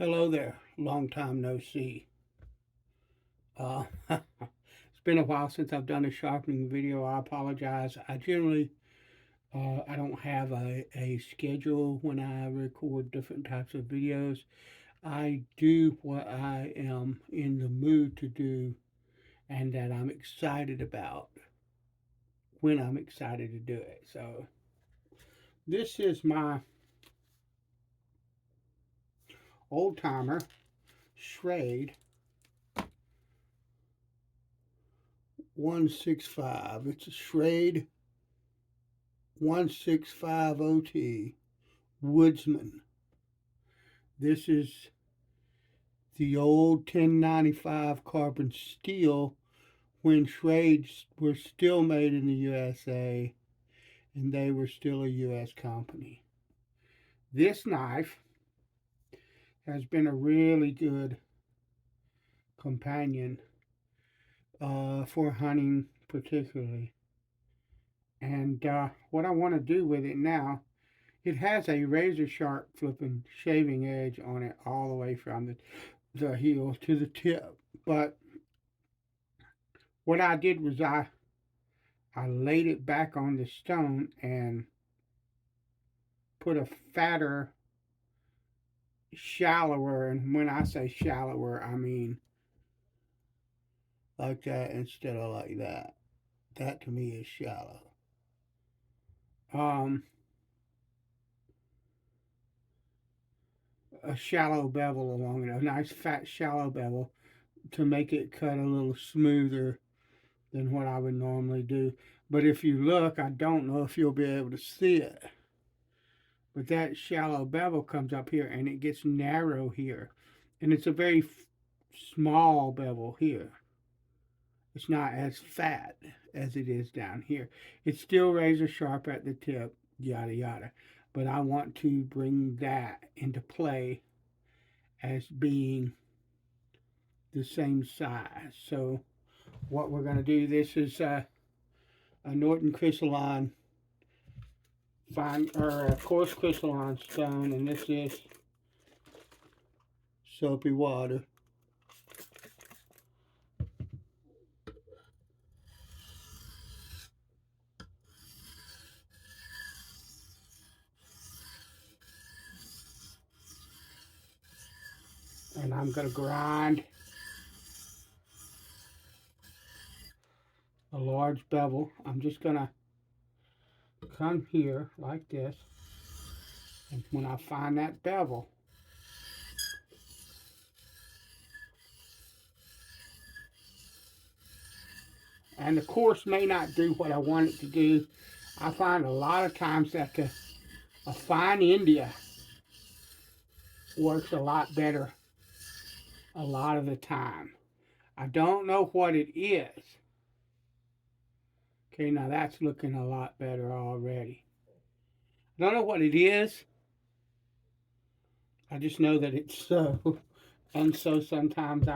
Hello there, long time no see. It's been a while since I've done a sharpening video. I apologize. I generally I don't have a schedule when I record different types of videos. I do what I am in the mood to do and that I'm excited about when I'm excited to do it. So this is my old timer Schrade 165. It's a Schrade 1650T Woodsman. This is the old 1095 carbon steel when Schrades were still made in the USA and they were still a US company. This knife has been a really good companion for hunting, particularly. And what I want to do with it now, it has a razor sharp flipping shaving edge on it all the way from the heel to the tip. But what I did was I laid it back on the stone and put a fatter, shallower, and when I say shallower, I mean like that instead of like that. That to me is shallow. Um, a shallow bevel along it, a nice fat shallow bevel to make it cut a little smoother than what I would normally do. But if you look, I don't know if you'll be able to see it. But that shallow bevel comes up here and it gets narrow here. And it's a very small bevel here. It's not as fat as it is down here. It's still razor sharp at the tip, yada yada. But I want to bring that into play as being the same size. So what we're going to do, this is a Norton crystalline fine or a coarse crystalline stone, and this is soapy water. And I'm going to grind a large bevel. I'm just going to come here like this, and when I find that bevel, and the course may not do what I want it to do. I find a lot of times that a fine India works a lot better a lot of the time. I don't know what it is. Okay, now that's looking a lot better already. I don't know what it is. I just know that it's so. And so sometimes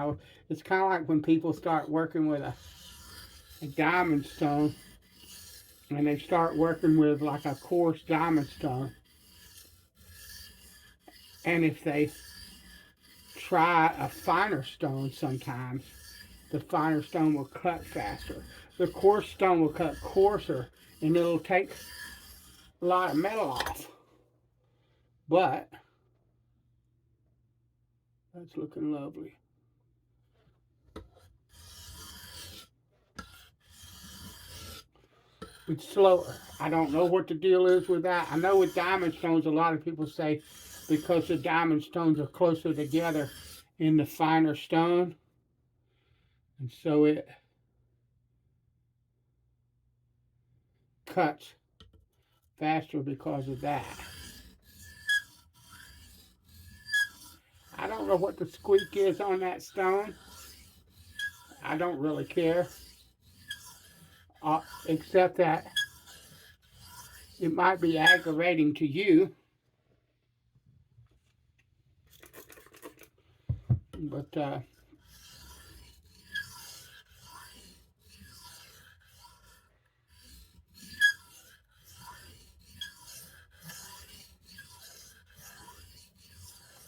it's kind of like when people start working with a diamond stone and they start working with like a coarse diamond stone. And if they try a finer stone sometimes, the finer stone will cut faster. The coarse stone will cut coarser and it'll take a lot of metal off. But that's looking lovely. It's slower. I don't know what the deal is with that. I know with diamond stones, a lot of people say because the diamond stones are closer together in the finer stone, and so it cuts faster because of that. I don't know what the squeak is on that stone. I don't really care, except that it might be aggravating to you. But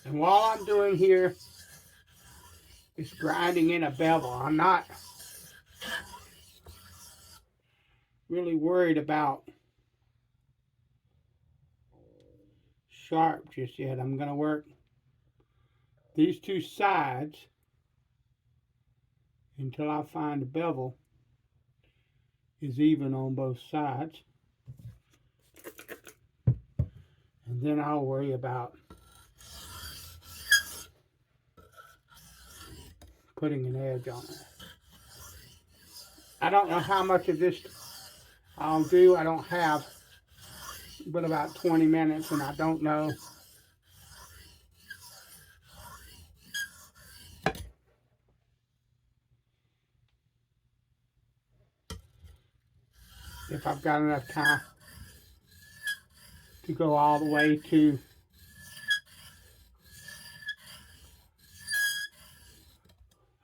And while I'm doing here is grinding in a bevel. I'm not really worried about sharp just yet. I'm going to work these two sides until I find the bevel is even on both sides. And then I'll worry about putting an edge on it. I don't know how much of this I'll do. I don't have but about 20 minutes, and I don't know if I've got enough time to go all the way to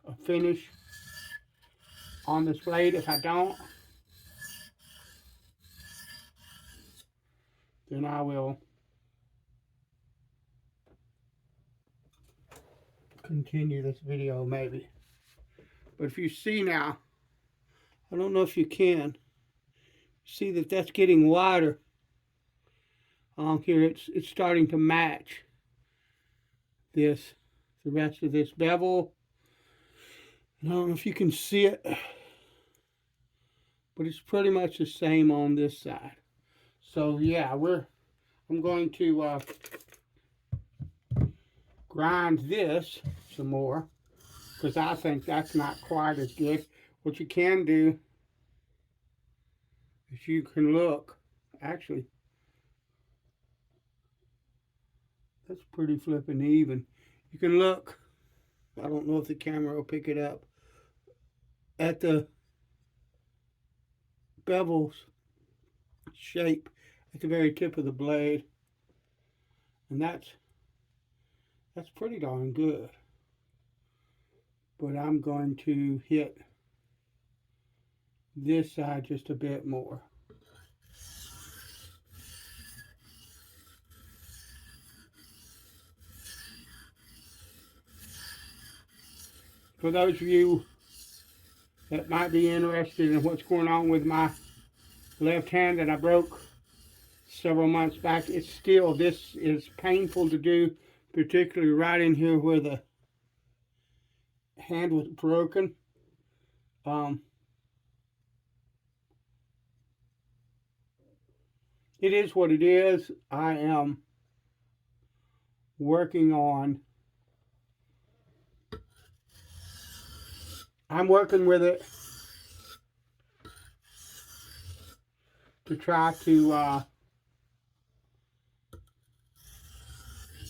a finish on this blade. If I don't, then I will continue this video maybe. But if you see now, I don't know if you can see that that's getting wider. Here it's starting to match the rest of this bevel. I don't know if you can see it, but it's pretty much the same on this side. So yeah, I'm going to grind this some more because I think that's not quite as good. What you can do is you can look, actually, that's pretty flipping even. You can look, I don't know if the camera will pick it up, at the bevel's shape at the very tip of the blade, and that's pretty darn good. But I'm going to hit this side just a bit more. For those of you that might be interested in what's going on with my left hand that I broke several months back, it's still, this is painful to do, particularly right in here where the hand was broken. It is what it is. I am working with it to try to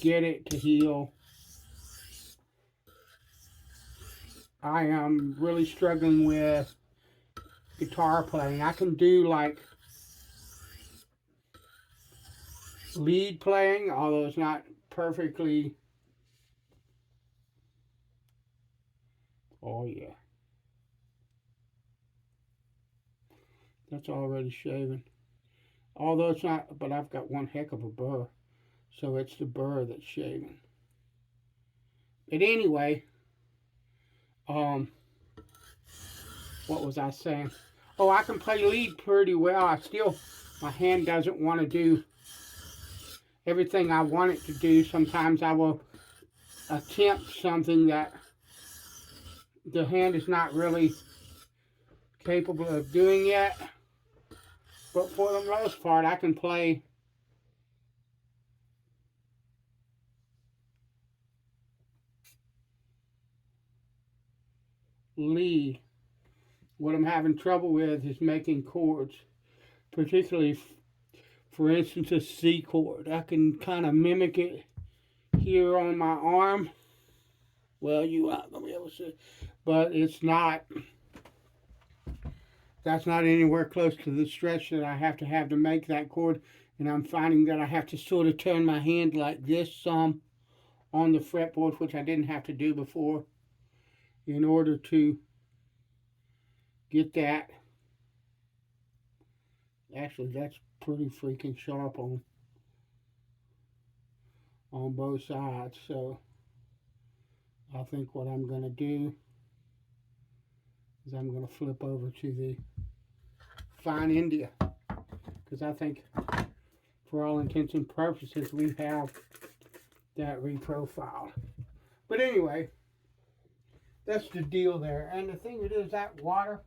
get it to heal. I am really struggling with guitar playing. I can do like lead playing, although it's not perfectly. Oh yeah, that's already shaven. Although it's not, but I've got one heck of a burr, so it's the burr that's shaven. But anyway, what was I saying? Oh, I can play lead pretty well. My hand doesn't want to do everything I want it to do. Sometimes I will attempt something that the hand is not really capable of doing yet. But for the most part, I can play lead. What I'm having trouble with is making chords, particularly, for instance, a C chord. I can kind of mimic it here on my arm. Well, you aren't going to be able to see, but it's not, that's not anywhere close to the stretch that I have to make that chord. And I'm finding that I have to sort of turn my hand like this some on the fretboard, which I didn't have to do before, in order to get that. Actually, that's pretty freaking sharp on both sides. So I think what I'm going to do is I'm going to flip over to the Fine India, because I think for all intents and purposes we have that reprofiled. But anyway, that's the deal there. And the thing it is, that water,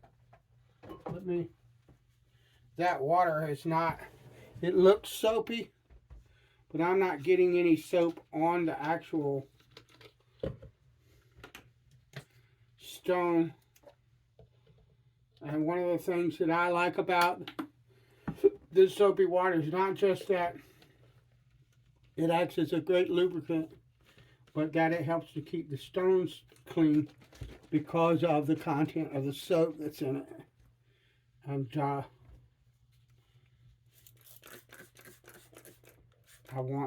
that water is not, it looks soapy, but I'm not getting any soap on the actual stone. And one of the things that I like about this soapy water is not just that it acts as a great lubricant, but that it helps to keep the stones clean because of the content of the soap that's in it. And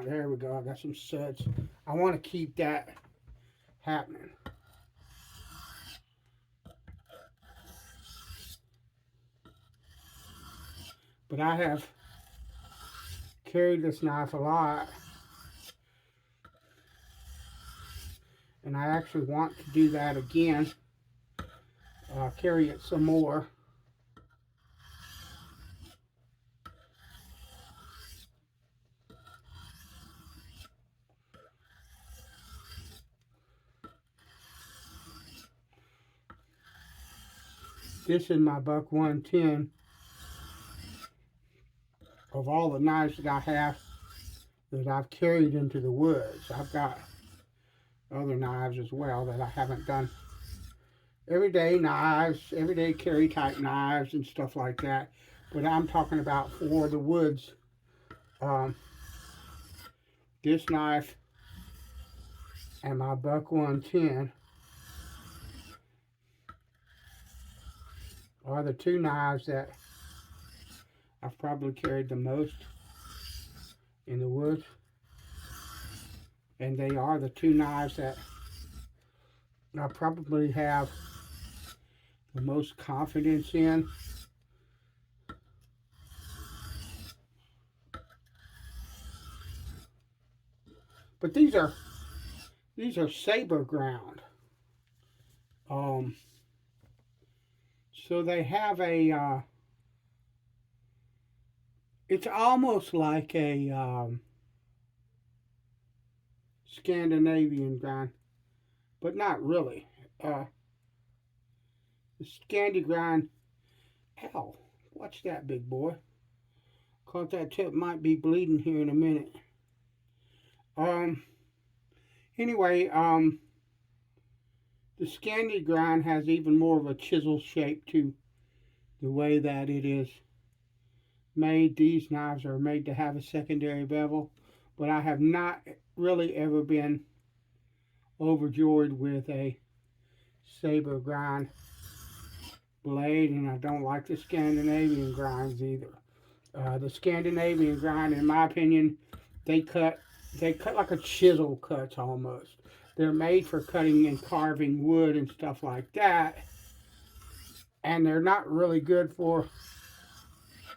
there we go, I got some suds. I want to keep that happening. But I have carried this knife a lot, and I actually want to do that again, carry it some more. This is my buck 110. Of all the knives that I have that I've carried into the woods, I've got other knives as well that I haven't done. Everyday knives, everyday carry type knives and stuff like that. But I'm talking about for the woods. This knife and my buck 110 are the two knives that I've probably carried the most in the woods. And they are the two knives that I probably have the most confidence in. But these are saber ground. So they have a it's almost like a Scandinavian grind, but not really. The Scandi grind, ow, watch that, big boy. Caught that tip, might be bleeding here in a minute. Anyway, the Scandi grind has even more of a chisel shape to the way that it is made. These knives are made to have a secondary bevel, but I have not really ever been overjoyed with a saber grind blade, and I don't like the Scandinavian grinds either. The Scandinavian grind, in my opinion, they cut like a chisel cuts almost. They're made for cutting and carving wood and stuff like that, and they're not really good for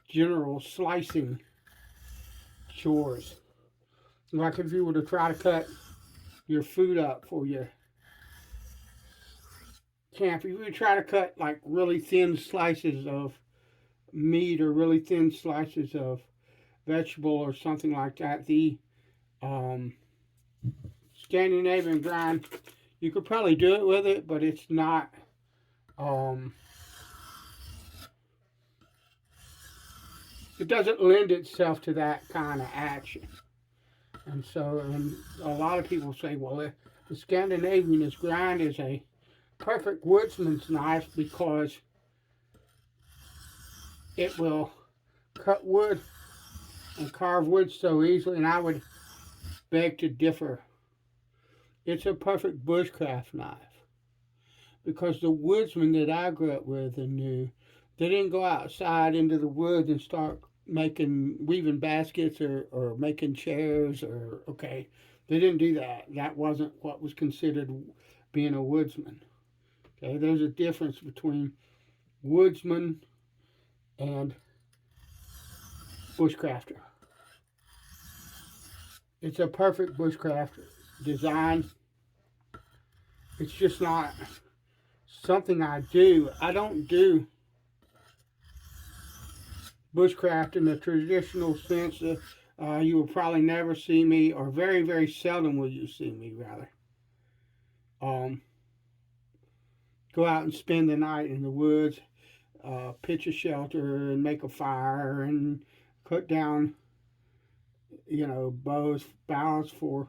general slicing chores. Like if you were to try to cut your food up for your camp, if you were to try to cut like really thin slices of meat or really thin slices of vegetable or something like that, the Scandinavian grind, you could probably do it with it, but it's not it doesn't lend itself to that kind of action. And a lot of people say, well, the Scandinavian grind is a perfect woodsman's knife because it will cut wood and carve wood so easily, and I would beg to differ. It's a perfect bushcraft knife because the woodsmen that I grew up with and knew, they didn't go outside into the woods and start weaving baskets or making chairs they didn't do that. That wasn't what was considered being a woodsman. Okay, there's a difference between woodsman and bushcrafter. It's a perfect bushcraft design. It's just not something I do. I don't do bushcraft in the traditional sense. You will probably never see me, or very, very seldom will you see me, rather, um, go out and spend the night in the woods, pitch a shelter and make a fire and cut down, boughs for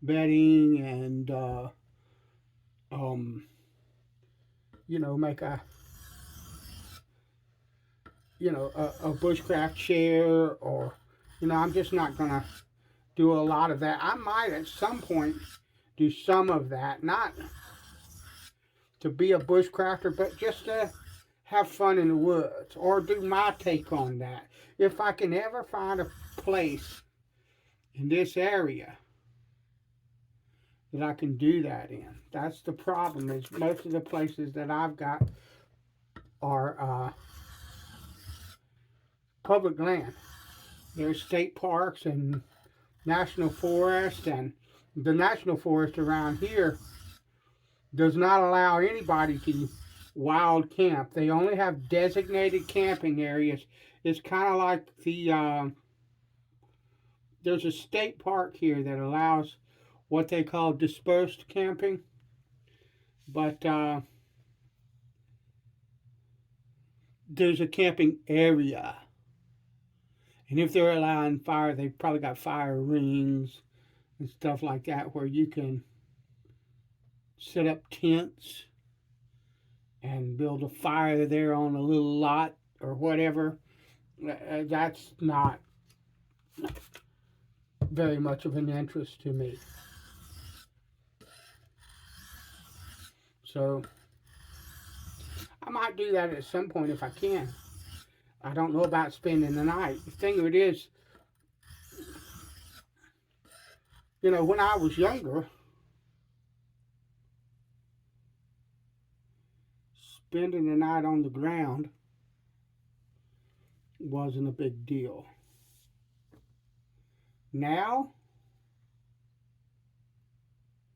bedding and, um, make a bushcraft chair, or, I'm just not going to do a lot of that. I might at some point do some of that, not to be a bushcrafter, but just to have fun in the woods or do my take on that. If I can ever find a place in this area that I can do that in. That's the problem, is most of the places that I've got are public land. There's state parks and national forest, and the national forest around here does not allow anybody to wild camp. They only have designated camping areas. It's kind of like there's a state park here that allows what they call dispersed camping, but there's a camping area. And if they're allowing fire, they've probably got fire rings and stuff like that where you can set up tents and build a fire there on a little lot or whatever. That's not very much of an interest to me. So I might do that at some point if I can. I don't know about spending the night. The thing of it is, when I was younger, spending the night on the ground wasn't a big deal. Now,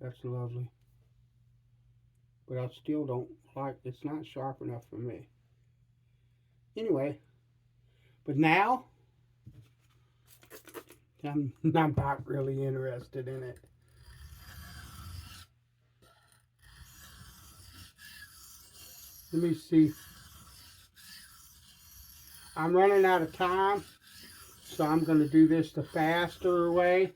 that's lovely. But I still don't like, it's not sharp enough for me. Anyway, but now, I'm not really interested in it. Let me see. I'm running out of time, so I'm going to do this the faster way.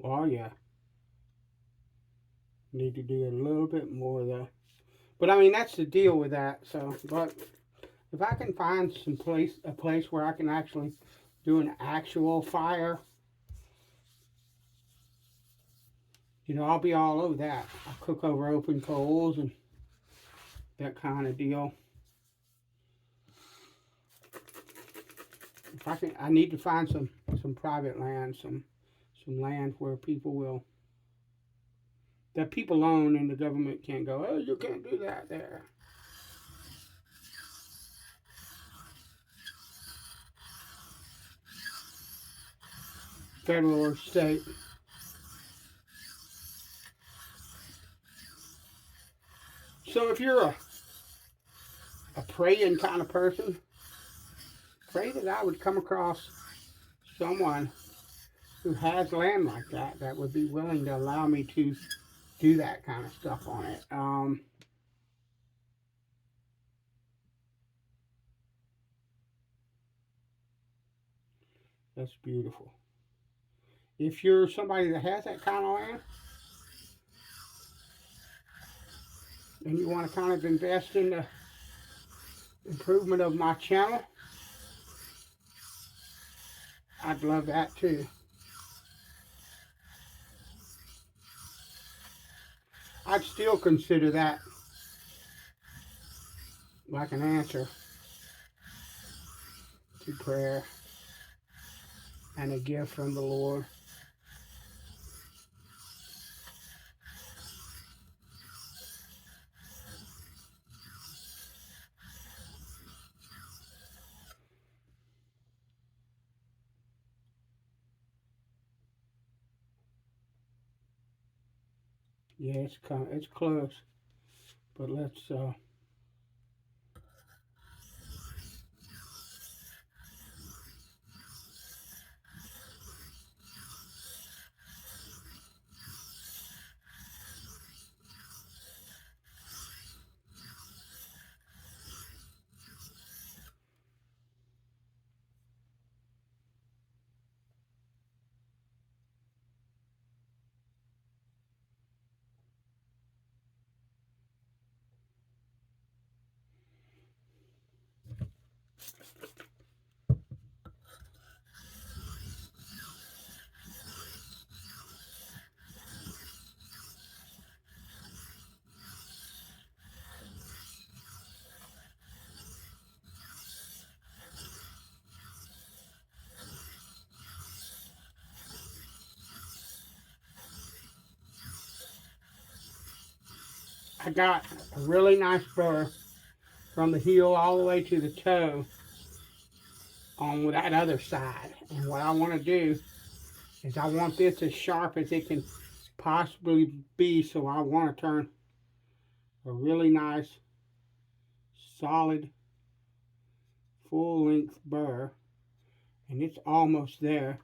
Oh yeah, need to do a little bit more though. But I mean, that's the deal with that. So, but if I can find a place where I can actually do an actual fire, I'll be all over that. I'll cook over open coals and that kind of deal. If I can, I need to find some private land, some land where that people own, and the government can't go, oh, you can't do that there. Federal or state. So if you're a praying kind of person, pray that I would come across someone who has land like that would be willing to allow me to do that kind of stuff on it. That's beautiful. If you're somebody that has that kind of land and you want to kind of invest in the improvement of my channel, I'd love that too. I'd still consider that like an answer to prayer and a gift from the Lord. Yeah, it's close, but let's I got a really nice burr from the heel all the way to the toe on that other side. And what I want to do is I want this as sharp as it can possibly be. So I want to turn a really nice, solid, full-length burr. And it's almost there.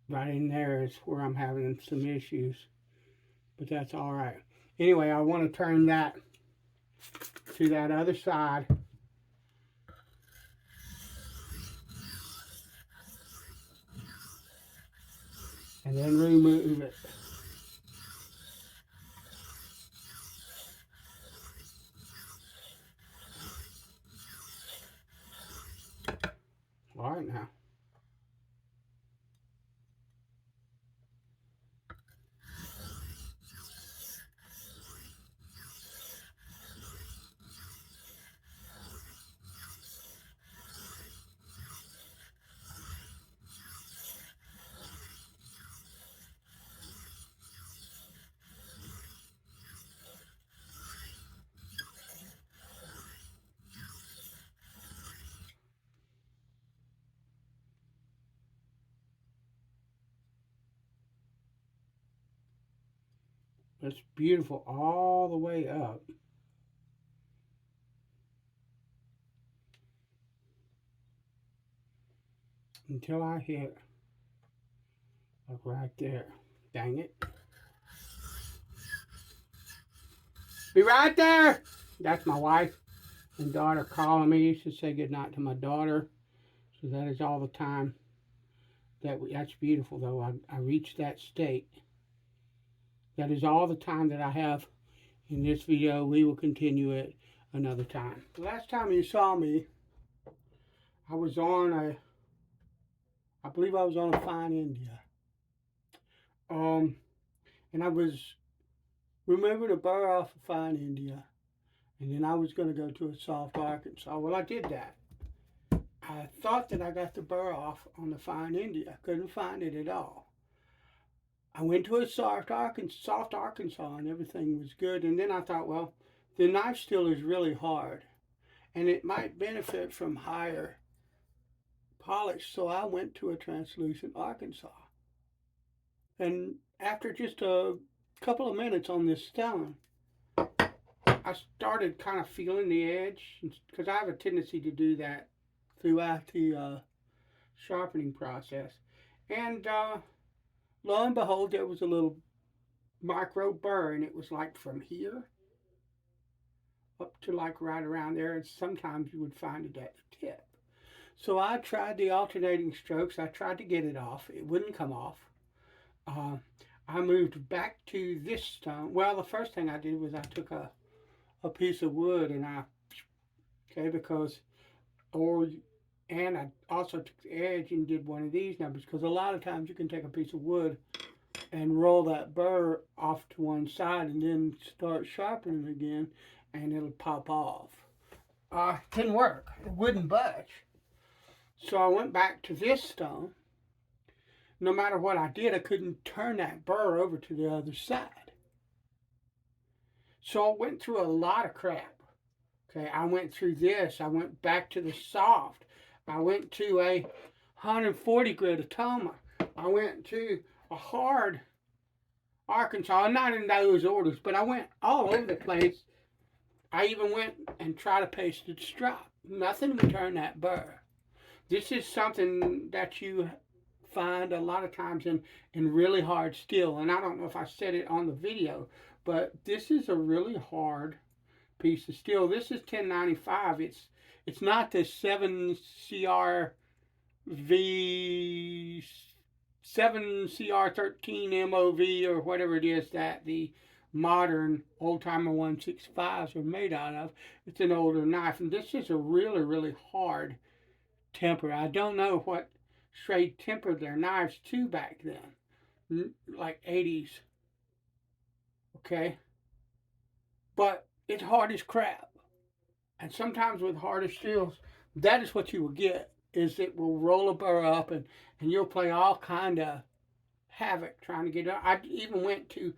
Right in there is where I'm having some issues. But that's all right. Anyway, I want to turn that to that other side. And then remove it. All right now. It's beautiful all the way up. Until I hit like right there. Dang it. Be right there. That's my wife and daughter calling me to say goodnight to my daughter. So that is all the time. That's beautiful though. I reached that state. That is all the time that I have in this video. We will continue it another time. The last time you saw me, I was on I believe I was on a fine India. And I was removing a burr off a fine India. And then I was going to go to a soft Arkansas. Well, I did that. I thought that I got the burr off on the fine India. I couldn't find it at all. I went to a soft Arkansas and everything was good. And then I thought, well, the knife still is really hard. And it might benefit from higher polish. So I went to a translucent Arkansas. And after just a couple of minutes on this stone, I started kind of feeling the edge because I have a tendency to do that throughout the sharpening process. And lo and behold, there was a little micro burr, and it was like from here up to like right around there. And sometimes you would find it at the tip. So I tried the alternating strokes. I tried to get it off. It wouldn't come off. Uh, I moved back to this stone. Well, the first thing I did was I took a piece of wood and okay, because, or, and I also took the edge and did one of these numbers, because a lot of times you can take a piece of wood and roll that burr off to one side and then start sharpening it again and it'll pop off. Didn't work. It wouldn't budge. So I went back to this stone. No matter what I did, I couldn't turn that burr over to the other side. So I went through a lot of crap. Okay, I went through this. I went back to the soft. I went to a 140 grit Atoma. I went to a hard Arkansas. Not in those orders, but I went all over the place. I even went and tried a pasted strop. Nothing would turn that burr. This is something that you find a lot of times in really hard steel. And I don't know if I said it on the video, but this is a really hard piece of steel. This is 1095. It's not the 7CRV 7CR13 MOV or whatever it is that the modern old timer 165s are made out of. It's an older knife, and this is a really, really hard temper. I don't know what Schrade tempered their knives to back then, like 80s. Okay, but it's hard as crap. And sometimes with harder steels, that is what you will get, is it will roll a burr up and you'll play all kind of havoc trying to get it. I even went to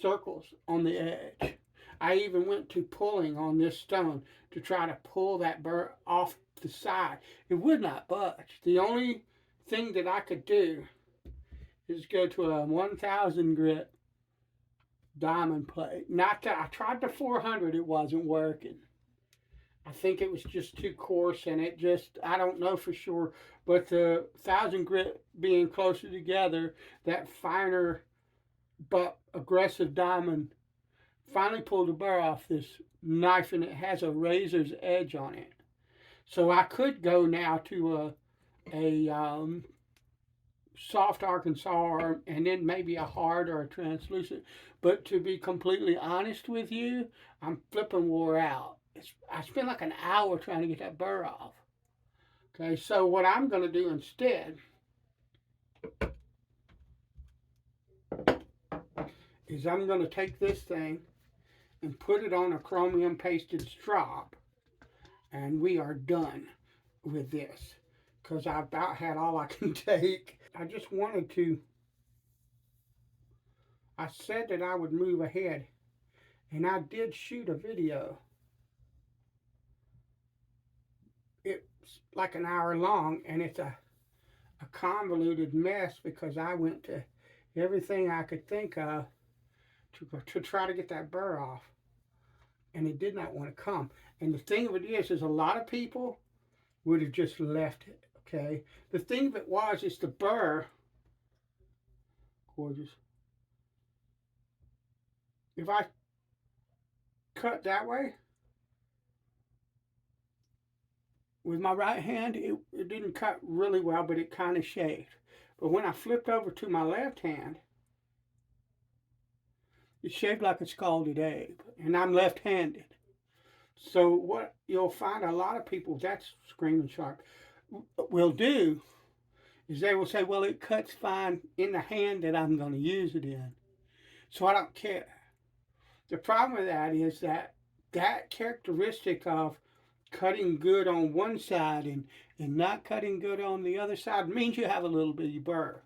circles on the edge. I even went to pulling on this stone to try to pull that burr off the side. It would not budge. The only thing that I could do is go to a 1000 grit diamond plate. Not that I tried the 400, it wasn't working. I think it was just too coarse, and it just, I don't know for sure, but the 1000 grit being closer together, that finer but aggressive diamond finally pulled the burr off this knife, and it has a razor's edge on it. So I could go now to a soft Arkansas, and then maybe a hard or a translucent. But to be completely honest with you, I'm flipping wore out. I spent like an hour trying to get that burr off. Okay, so what I'm going to do instead is I'm going to take this thing and put it on a chromium pasted strop, and we are done with this, because I about had all I can take. I just wanted to, I said that I would move ahead, and I did shoot a video. It's like an hour long, and it's a convoluted mess, because I went to everything I could think of to try to get that burr off, and it did not want to come. And the thing of it is a lot of people would have just left it. Okay, the thing of it is the burr, gorgeous. If I cut that way with my right hand, it didn't cut really well, but it kind of shaved. But when I flipped over to my left hand, it shaved like a scalded egg, and I'm left-handed. So what you'll find a lot of people, that's screaming sharp, will do is they will say, well, it cuts fine in the hand that I'm going to use it in, so I don't care. The problem with that is that characteristic of cutting good on one side and not cutting good on the other side means you have a little bitty burr.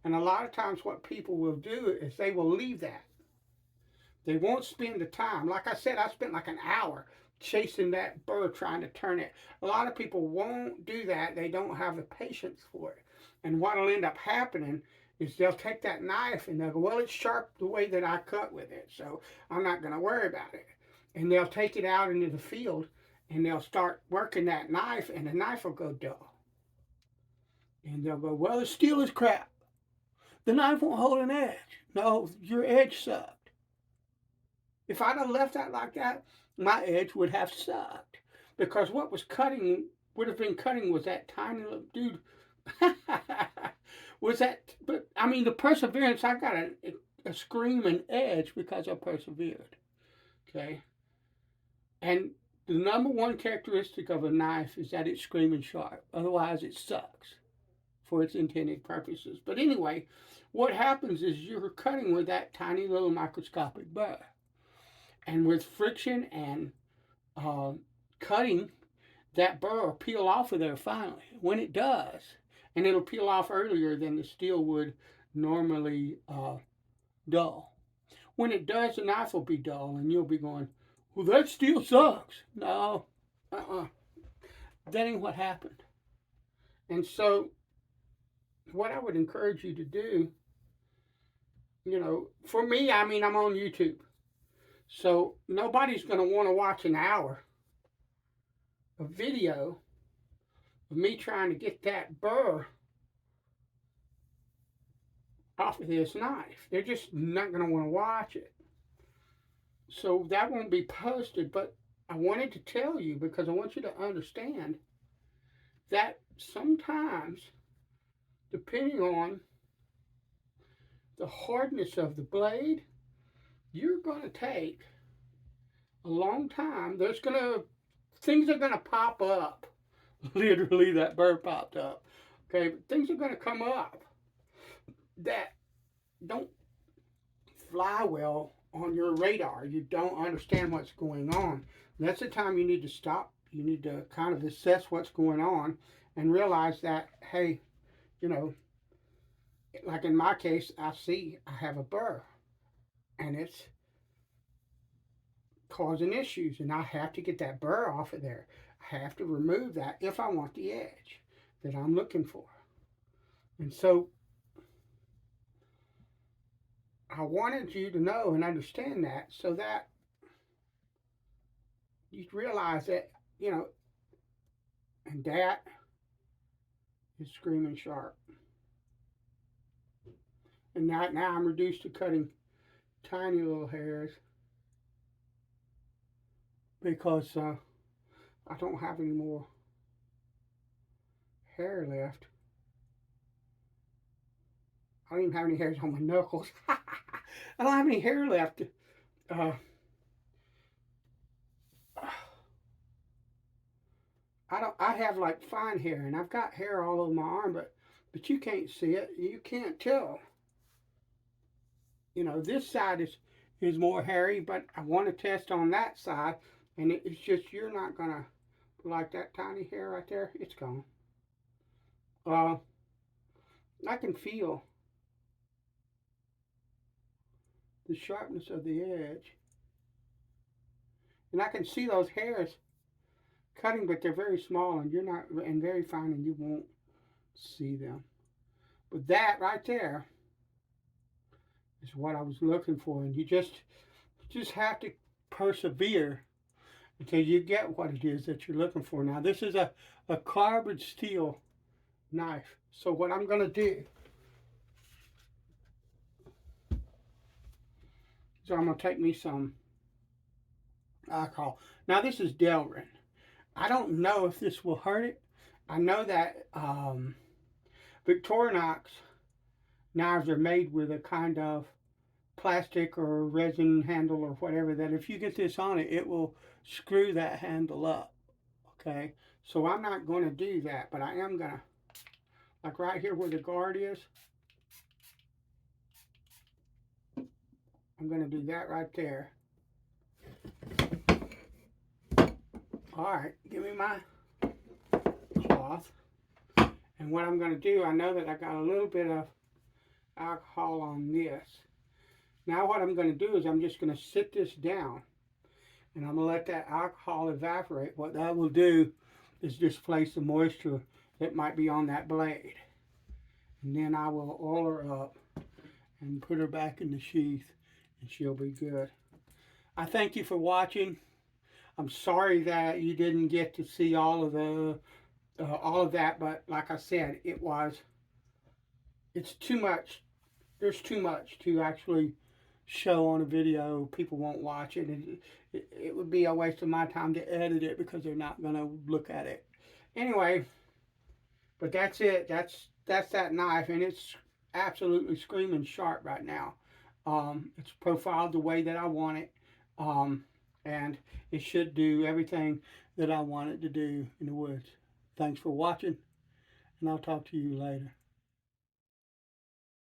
And a lot of times what people will do is they will leave that. They won't spend the time. Like I said, I spent like an hour chasing that burr, trying to turn it. A lot of people won't do that. They don't have the patience for it. And what will end up happening is they'll take that knife and they'll go, well, it's sharp the way that I cut with it, so I'm not going to worry about it. And they'll take it out into the field and they'll start working that knife, and the knife will go dull. And they'll go, well, the steel is crap. The knife won't hold an edge. No, your edge sucked. If I'd have left that like that, my edge would have sucked, because what was cutting would have been cutting was that tiny little dude. Was that? But I mean, the perseverance. I got a screaming edge because I persevered. Okay, and the number one characteristic of a knife is that it's screaming sharp. Otherwise, it sucks for its intended purposes. But anyway, what happens is you're cutting with that tiny little microscopic burr, and with friction and uh, cutting, that burr will peel off of there finally. When it does, and it'll peel off earlier than the steel would normally dull. When it does, the knife will be dull, and you'll be going, "Well, that steel sucks." No, that ain't what happened. And so, what I would encourage you to do, for me, I mean, I'm on YouTube, so nobody's going to want to watch an hour of video of me trying to get that burr off of this knife. They're just not going to want to watch it. So that won't be posted, but I wanted to tell you because I want you to understand that sometimes, depending on the hardness of the blade, you're going to take a long time. Things are going to pop up. Literally, that burr popped up. Okay, but things are going to come up that don't fly well on your radar. You don't understand what's going on. That's the time you need to stop. You need to kind of assess what's going on and realize that, hey, like in my case, I have a burr and it's causing issues, and I have to get that burr off of there. I have to remove that if I want the edge that I'm looking for. And so I wanted you to know and understand that so that you realize that, and that is screaming sharp. And now I'm reduced to cutting tiny little hairs because I don't have any more hair left. I don't even have any hairs on my knuckles. I don't have any hair left. I have like fine hair, and I've got hair all over my arm, but you can't see it. You can't tell. This side is more hairy, but I want to test on that side, and it's just you're not gonna like that tiny hair right there. It's gone. I can feel the sharpness of the edge, and I can see those hairs cutting, but they're very small, and very fine, and you won't see them. But that right there is what I was looking for, and you just have to persevere until you get what it is that you're looking for. Now, this is a carbon steel knife, so what I'm going to do is I'm going to take me some alcohol. Now, this is Delrin. I don't know if this will hurt it. I know that Victorinox knives are made with a kind of plastic or resin handle or whatever that if you get this on it, it will screw that handle up. Okay, so I'm not going to do that, but I am going to, like right here where the guard is, I'm going to do that right there. All right, give me my cloth. And what I'm going to do, I know that I got a little bit of alcohol on this. Now what I'm going to do is I'm just going to sit this down, and I'm going to let that alcohol evaporate. What that will do is displace the moisture that might be on that blade. And then I will oil her up and put her back in the sheath, and she'll be good. I thank you for watching. I'm sorry that you didn't get to see all of that, but like I said, it's too much. There's too much to actually show on a video. People won't watch it, and it would be a waste of my time to edit it because they're not going to look at it. Anyway, but that's it. That's that knife, and it's absolutely screaming sharp right now. It's profiled the way that I want it, um, and it should do everything that I want it to do in the woods. Thanks for watching, and I'll talk to you later.